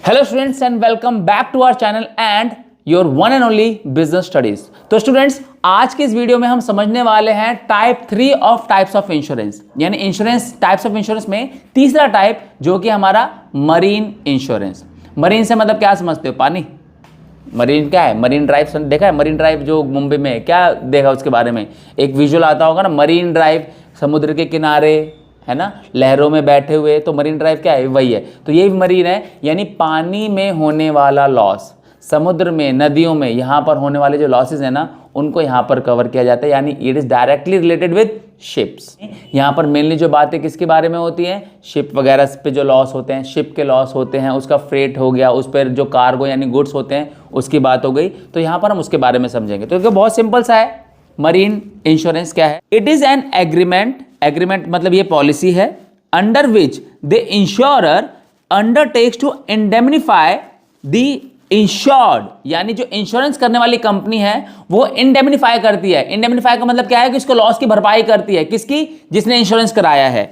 Hello students and welcome back to our channel and your one and only business studies. तो students, आज के इस video में हम समझने वाले हैं type 3 of types of insurance, यानी इंश्योरेंस टाइप्स ऑफ इंश्योरेंस में तीसरा टाइप जो कि हमारा मरीन इंश्योरेंस। मरीन से मतलब क्या समझते हो? पानी। मरीन क्या है? मरीन ड्राइव देखा है? मरीन ड्राइव जो मुंबई में है, क्या देखा उसके बारे में? एक विजुअल आता होगा ना, मरीन ड्राइव, समुद्र के किनारे, है ना, लहरों में बैठे हुए। तो मरीन ड्राइव क्या है? वही है। तो ये मरीन है, यानी पानी में होने वाला लॉस, समुद्र में, नदियों में, यहाँ पर होने वाले जो लॉसेस है ना, उनको यहाँ पर कवर किया जाता है, यानी it is directly related with ships. यहाँ पर मेनली जो बातें किसके बारे में होती हैं? शिप वगैरह पे जो लॉस होते हैं, शिप के लॉस होते हैं, उसका फ्रेट हो गया, उस पर जो कार्गो यानी गुड्स होते हैं उसकी बात हो गई। तो यहाँ पर हम उसके बारे में समझेंगे। तो बहुत सिंपल सा है, मरीन इंश्योरेंस क्या है? It is an agreement, agreement मतलब ये पॉलिसी है, under which the insurer undertakes to indemnify the insured, यानी जो इंश्योरेंस करने वाली कंपनी है वो इंडेमनीफाई करती है। इंडेमनीफाई का मतलब क्या है कि इसको लॉस की भरपाई करती है। किसकी? जिसने इंश्योरेंस कराया है।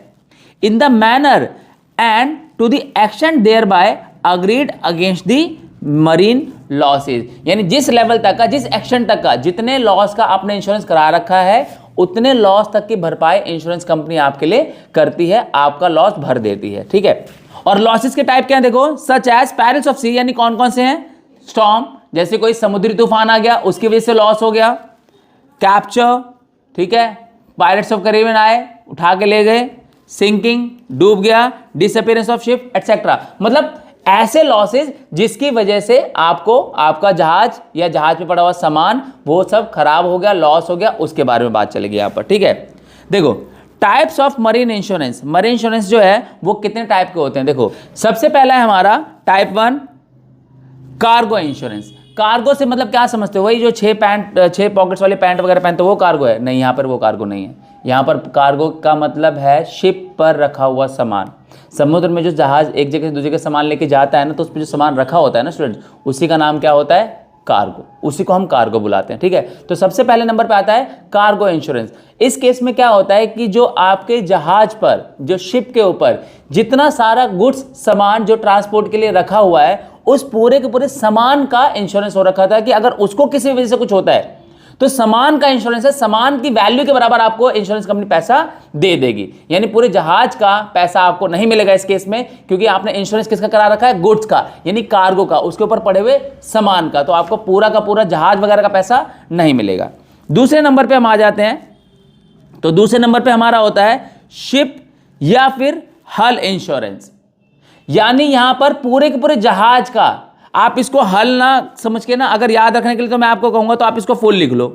In the manner and to the action thereby agreed against the marine losses, यानी जिस लेवल तक का, जिस एक्शन तक का, जितने लॉस का आपने इंश्योरेंस करा रखा है उतने लॉस तक की भरपाई इंश्योरेंस कंपनी आपके लिए करती है, आपका लॉस भर देती है। ठीक है। और लॉसेस के टाइप क्या है देखो, सच एज पैरिल्स ऑफ सी, यानी कौन कौन से हैं? स्टॉर्म, जैसे कोई समुद्री तूफान आ गया उसकी वजह से लॉस हो गया। कैप्चर, ठीक है, पायरेट्स ऑफ कैरिबियन आए, उठा के ले गए। सिंकिंग, डूब गया। डिसअपीयरेंस ऑफ शिप एटसेट्रा, मतलब ऐसे लॉसेस जिसकी वजह से आपको आपका जहाज या जहाज पे पड़ा हुआ सामान वो सब खराब हो गया, लॉस हो गया, उसके बारे में बात चलेगी यहाँ पर। ठीक है। देखो types of marine insurance. Marine insurance जो है वो कितने टाइप के होते हैं? देखो सबसे पहला है हमारा टाइप 1 कार्गो इंश्योरेंस। कार्गो से मतलब क्या समझते हो? वही जो 6 पॉकेट्स वाले पैंट वगैरह पहनते हो वो कार्गो है? नहीं, यहाँ पर वो कार्गो नहीं है। यहाँ पर कार्गो का मतलब है शिप पर रखा हुआ सामान। समुद्र में जो जहाज एक जगह से दूसरी जगह सामान लेके जाता है ना, तो उस पर जो सामान रखा होता है ना स्टूडेंट्स, उसी का नाम क्या होता है? कार्गो। उसी को हम कार्गो बुलाते हैं। ठीक है। तो सबसे पहले नंबर पे आता है कार्गो इंश्योरेंस। इस केस में क्या होता है कि जो आपके जहाज पर, जो शिप के ऊपर जितना सारा गुड्स सामान जो ट्रांसपोर्ट के लिए रखा हुआ है, उस पूरे के पूरे सामान का इंश्योरेंस हो रखा था कि अगर उसको किसी वजह से कुछ होता है तो सामान का इंश्योरेंस है, सामान की वैल्यू के बराबर आपको इंश्योरेंस कंपनी पैसा दे देगी। यानी पूरे जहाज का पैसा आपको नहीं मिलेगा इस केस में, क्योंकि आपने इंश्योरेंस किसका करा रखा है? गुड्स का, यानी कार्गो का, उसके ऊपर पड़े हुए सामान का। तो आपको पूरा का पूरा जहाज वगैरह का पैसा नहीं मिलेगा। दूसरे नंबर पर हम आ जाते हैं। तो दूसरे नंबर पर हमारा होता है शिप या फिर हल इंश्योरेंस, यानी यहां पर पूरे के पूरे जहाज का, आप इसको हल ना समझ के ना, अगर याद रखने के लिए तो मैं आपको कहूंगा तो आप इसको फुल लिख लो,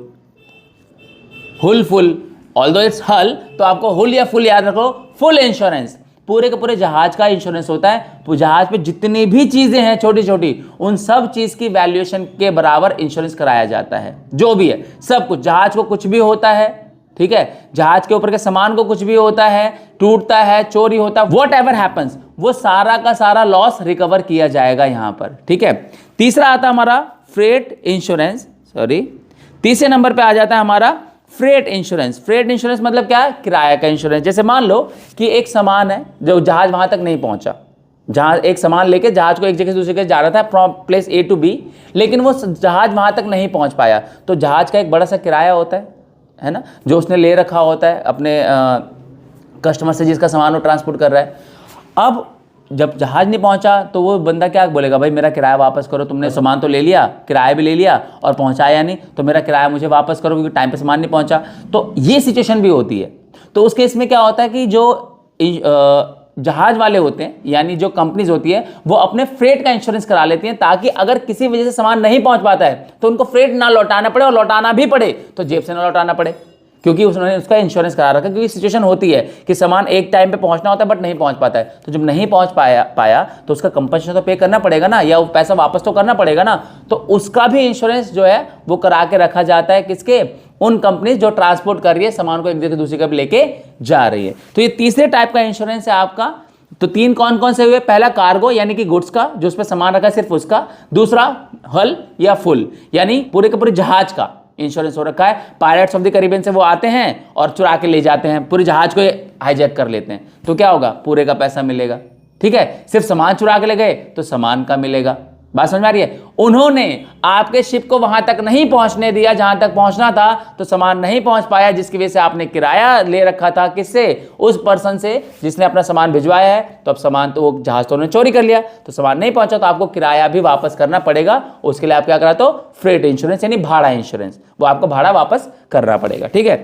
हुल फुल। ऑल्दो इट्स हल, तो आपको हुल या फुल याद रखो। फुल इंश्योरेंस पूरे के पूरे जहाज का इंश्योरेंस होता है। तो जहाज पे जितनी भी चीजें हैं छोटी छोटी, उन सब चीज की वैल्यूएशन के बराबर इंश्योरेंस कराया जाता है। जो भी है सब कुछ, जहाज को कुछ भी होता है, ठीक है, जहाज के ऊपर के सामान को कुछ भी होता है, टूटता है, चोरी होता है, वॉट एवर हैपन्स, वो सारा का सारा लॉस रिकवर किया जाएगा यहां पर। ठीक है। तीसरा आता है हमारा फ्रेट इंश्योरेंस, तीसरे नंबर पे आ जाता है हमारा फ्रेट इंश्योरेंस। फ्रेट इंश्योरेंस मतलब क्या? किराया का इंश्योरेंस। जैसे मान लो कि एक सामान है जो जहाज वहां तक नहीं पहुंचा, जहां एक सामान लेके जहाज को एक जगह से दूसरी जगह जा रहा था from place A to B, लेकिन वो जहाज वहां तक नहीं पहुंच पाया, तो जहाज का एक बड़ा सा किराया होता है ना, जो उसने ले रखा होता है अपने कस्टमर से, जिसका सामान वो ट्रांसपोर्ट कर रहा है। अब जब जहाज नहीं पहुंचा तो वो बंदा क्या बोलेगा? भाई मेरा किराया वापस करो, तुमने सामान तो ले लिया, किराया भी ले लिया और पहुंचाया नहीं, तो मेरा किराया मुझे वापस करो, क्योंकि टाइम पे सामान नहीं पहुंचा। तो ये सिचुएशन भी होती है। तो उस केस में क्या होता है कि जो जहाज वाले होते हैं, यानी जो कंपनीज होती है, वो अपने फ्रेट का इंश्योरेंस करा लेती हैं, ताकि अगर किसी वजह से सामान नहीं पहुंच पाता है तो उनको फ्रेट ना लौटाना पड़े, और लौटाना भी पड़े तो जेब से ना लौटाना पड़े, क्योंकि उसने उसका इंश्योरेंस करा रखा है। क्योंकि सिचुएशन होती है कि सामान एक टाइम पे पहुंचना होता है बट नहीं पहुंच पाता है, तो जब नहीं पहुंच पाया तो उसका कंपनसेशन तो पे करना पड़ेगा ना, या वो पैसा वापस तो करना पड़ेगा ना। तो उसका भी इंश्योरेंस जो है वो करा के रखा जाता है। किसके? उन कंपनी जो ट्रांसपोर्ट कर रही है सामान को एक जगह से दूसरी जगह लेके जा रही है। तो ये तीसरे टाइप का इंश्योरेंस है आपका। तो तीन कौन कौन से हुए? पहला कार्गो यानी कि गुड्स का, जो उस पर सामान रखा है सिर्फ उसका। दूसरा हल या फुल, यानी पूरे के पूरे जहाज का इंश्योरेंस हो रखा है। पायरेट्स ऑफ द कैरिबियन से वो आते हैं और चुरा के ले जाते हैं, पूरे जहाज को हाईजैक कर लेते हैं, तो क्या होगा? पूरे का पैसा मिलेगा। ठीक है, सिर्फ सामान चुरा के ले गए तो सामान का मिलेगा। बात समझ में आ रही है? उन्होंने आपके शिप को वहां तक नहीं पहुंचने दिया जहां तक पहुंचना था, तो सामान नहीं पहुंच पाया, जिसकी वजह से आपने किराया ले रखा था किससे? उस पर्सन से जिसने अपना सामान भिजवाया है। तो अब सामान तो वो जहाज तो उन्होंने चोरी कर लिया, तो सामान नहीं पहुंचा, तो आपको किराया भी वापस करना पड़ेगा। उसके लिए आप क्या करा? तो फ्रेट इंश्योरेंस यानी भाड़ा इंश्योरेंस, वो आपको भाड़ा वापस करना पड़ेगा। ठीक है,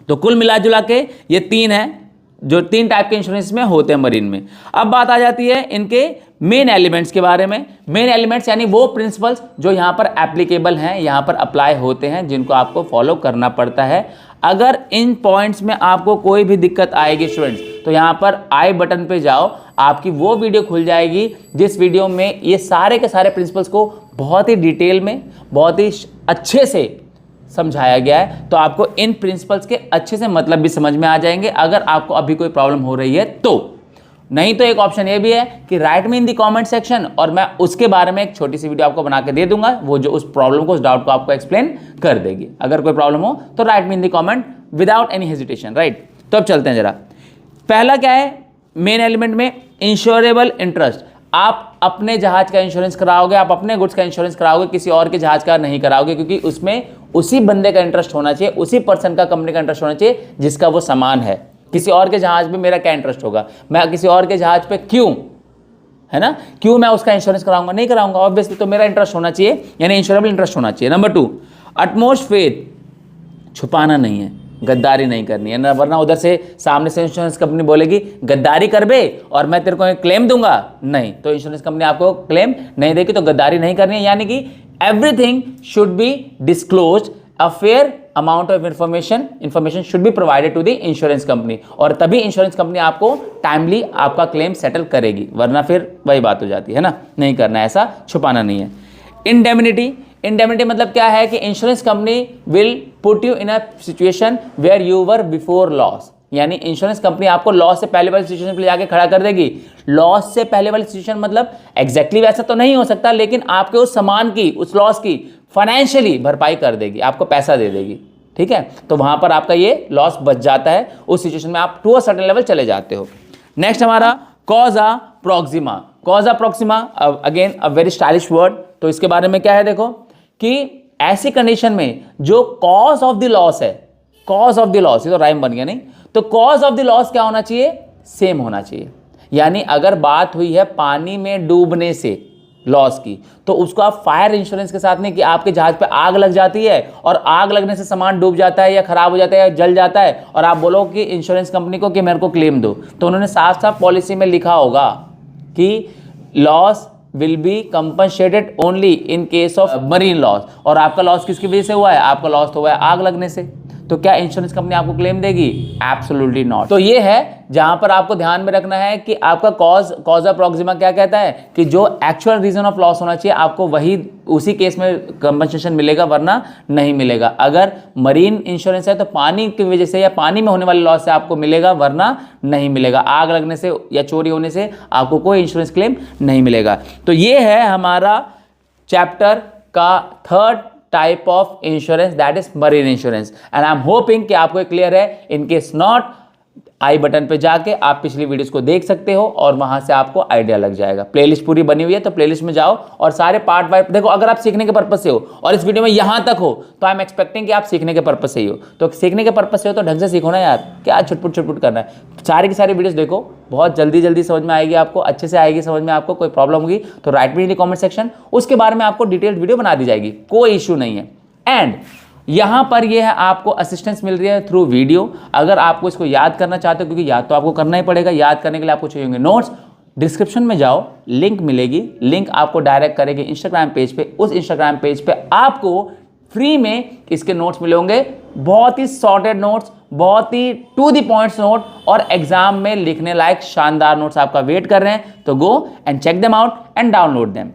तो कुल मिला जुला के ये 3 है जो 3 टाइप के इंश्योरेंस में होते हैं मरीन में। अब बात आ जाती है इनके मेन एलिमेंट्स के बारे में। मेन एलिमेंट्स यानी वो प्रिंसिपल्स जो यहाँ पर एप्लीकेबल हैं, यहाँ पर अप्लाई होते हैं, जिनको आपको फॉलो करना पड़ता है। अगर इन पॉइंट्स में आपको कोई भी दिक्कत आएगी स्टूडेंट्स, तो यहाँ पर आई बटन पे जाओ, आपकी वो वीडियो खुल जाएगी जिस वीडियो में ये सारे के सारे प्रिंसिपल्स को बहुत ही डिटेल में, बहुत ही अच्छे से समझाया गया है। तो आपको इन प्रिंसिपल्स के अच्छे से मतलब भी समझ में आ जाएंगे, अगर आपको अभी कोई प्रॉब्लम हो रही है तो। नहीं तो एक ऑप्शन ये भी है कि right me in the comment section, और मैं उसके बारे में एक छोटी सी वीडियो आपको बना के दे दूंगा, वो जो उस प्रॉब्लम को, उस डाउट को आपको एक्सप्लेन कर देगी। अगर कोई प्रॉब्लम हो तो write me in the comment without any hesitation, right. तो अब चलते हैं जरा। पहला क्या है मेन एलिमेंट में? Insurable interest. आप अपने जहाज का इंश्योरेंस कराओगे, आप अपने गुड्स का इंश्योरेंस कराओगे, किसी और के जहाज का नहीं कराओगे, क्योंकि उसमें उसी बंदे का इंटरेस्ट होना चाहिए, उसी पर्सन का, कंपनी का इंटरेस्ट होना चाहिए जिसका वो सामान है। किसी और के जहाज पे मेरा क्या इंटरेस्ट होगा? मैं किसी और के जहाज पे क्यों, है ना, क्यों मैं उसका इंश्योरेंस कराऊंगा? नहीं कराऊंगा ऑब्वियसली। तो मेरा इंटरेस्ट होना चाहिए, यानी इंश्योरेबल इंटरेस्ट होना चाहिए। Number 2, utmost faith. छुपाना नहीं है, गद्दारी नहीं करनी है ना, वरना उधर से सामने से इंश्योरेंस कंपनी बोलेगी गद्दारी कर बे और मैं तेरे को एक क्लेम दूंगा, नहीं, तो इंश्योरेंस कंपनी आपको क्लेम नहीं देगी। तो गद्दारी नहीं करनी है, यानी कि everything should be disclosed, a fair amount of information should be provided to the insurance company, और तभी इंश्योरेंस कंपनी आपको टाइमली आपका क्लेम सेटल करेगी, वरना फिर वही बात हो जाती है ना, नहीं करना है, ऐसा छुपाना नहीं है। इंडेमनिटी। इंडेमनिटी मतलब क्या है कि insurance company will put you in a situation where you were before loss, यानी इंश्योरेंस कंपनी आपको लॉस से पहले वाली सिचुएशन पे ले जाके खड़ा कर देगी। लॉस से पहले वाली सिचुएशन मतलब एग्जैक्टली वैसा तो नहीं हो सकता, लेकिन आपके उस सामान की, उस लॉस की फाइनेंशियली भरपाई कर देगी, आपको पैसा दे देगी। ठीक है, तो वहां पर आपका ये लॉस बच जाता है, उस सिचुएशन में आप टू अ सर्टेन लेवल चले जाते हो। नेक्स्ट हमारा causa proxima. Causa proxima again a very stylish word. तो इसके बारे में क्या है देखो, कि ऐसी कंडीशन में जो कॉज ऑफ द लॉस है, कॉज ऑफ द लॉस, ये तो राइम बन गया नहीं, तो कॉज ऑफ द लॉस क्या होना चाहिए? सेम होना चाहिए। यानी अगर बात हुई है पानी में डूबने से लॉस की, तो उसको आप फायर इंश्योरेंस के साथ नहीं, कि आपके जहाज पे आग लग जाती है और आग लगने से सामान डूब जाता है या खराब हो जाता है या जल जाता है, और आप बोलो कि इंश्योरेंस कंपनी को कि मेरे को क्लेम दो, तो उन्होंने साफ साफ पॉलिसी में लिखा होगा कि loss will be compensated only in case of marine loss. और आपका लॉस किसकी वजह से हुआ है? आपका लॉस तो हुआ है आग लगने से, तो क्या इंश्योरेंस कंपनी आपको क्लेम देगी? Absolutely not. तो ये है जहां पर आपको ध्यान में रखना है कि आपका कॉजा प्रॉक्सिमा क्या कहता है कि जो एक्चुअल रीजन ऑफ लॉस होना चाहिए आपको वही, उसी केस में कंपनसेशन मिलेगा, वरना नहीं मिलेगा। अगर मरीन इंश्योरेंस है तो पानी की वजह से या पानी में होने वाले लॉस से आपको मिलेगा, वरना नहीं मिलेगा। आग लगने से या चोरी होने से आपको कोई इंश्योरेंस क्लेम नहीं मिलेगा। तो ये है हमारा चैप्टर का third type of insurance, that is marine insurance. And I am hoping कि आपको क्लियर है। In case not, I button पे जाके आप पिछली वीडियोस को देख सकते हो और वहां से आपको आइडिया लग जाएगा। प्लेलिस्ट पूरी बनी हुई है, तो प्लेलिस्ट में जाओ और सारे पार्ट वाइज देखो। अगर आप सीखने के पर्पज से हो और इस वीडियो में यहां तक हो, तो आई एम एक्सपेक्टिंग कि आप सीखने के पर्पज से ही हो। तो सीखने के पर्पज से हो तो ढंग से सीखो ना यार, क्या छुटपुट करना है। सारी की सारी वीडियोस देखो, बहुत जल्दी समझ में आएगी आपको, अच्छे से आएगी समझ में। आपको कोई प्रॉब्लम होगी तो write me in the comment section, उसके बारे में आपको डिटेल्ड वीडियो बना दी जाएगी, कोई इश्यू नहीं है। एंड यहां पर यह है आपको असिस्टेंस मिल रही है थ्रू वीडियो। अगर आपको इसको याद करना चाहते हो, क्योंकि याद तो आपको करना ही पड़ेगा, याद करने के लिए आपको चाहिए नोट्स, डिस्क्रिप्शन में जाओ, लिंक मिलेगी, लिंक आपको डायरेक्ट करेगी इंस्टाग्राम पेज पे। उस इंस्टाग्राम पेज पे आपको फ्री में इसके नोट्स मिले होंगे, बहुत ही सॉर्टेड नोट्स, बहुत ही टू द पॉइंट्स नोट, और एग्जाम में लिखने लायक शानदार नोट्स आपका वेट कर रहे हैं। तो go and check them out and download them.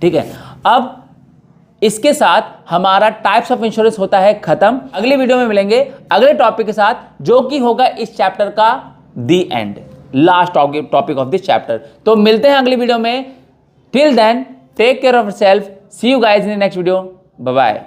ठीक है, अब इसके साथ हमारा टाइप्स ऑफ इंश्योरेंस होता है खत्म। अगली वीडियो में मिलेंगे अगले टॉपिक के साथ, जो कि होगा इस चैप्टर का the end, last topic of this chapter. तो मिलते हैं अगली वीडियो में। Till then take care of yourself, see you guys in the next video, bye bye.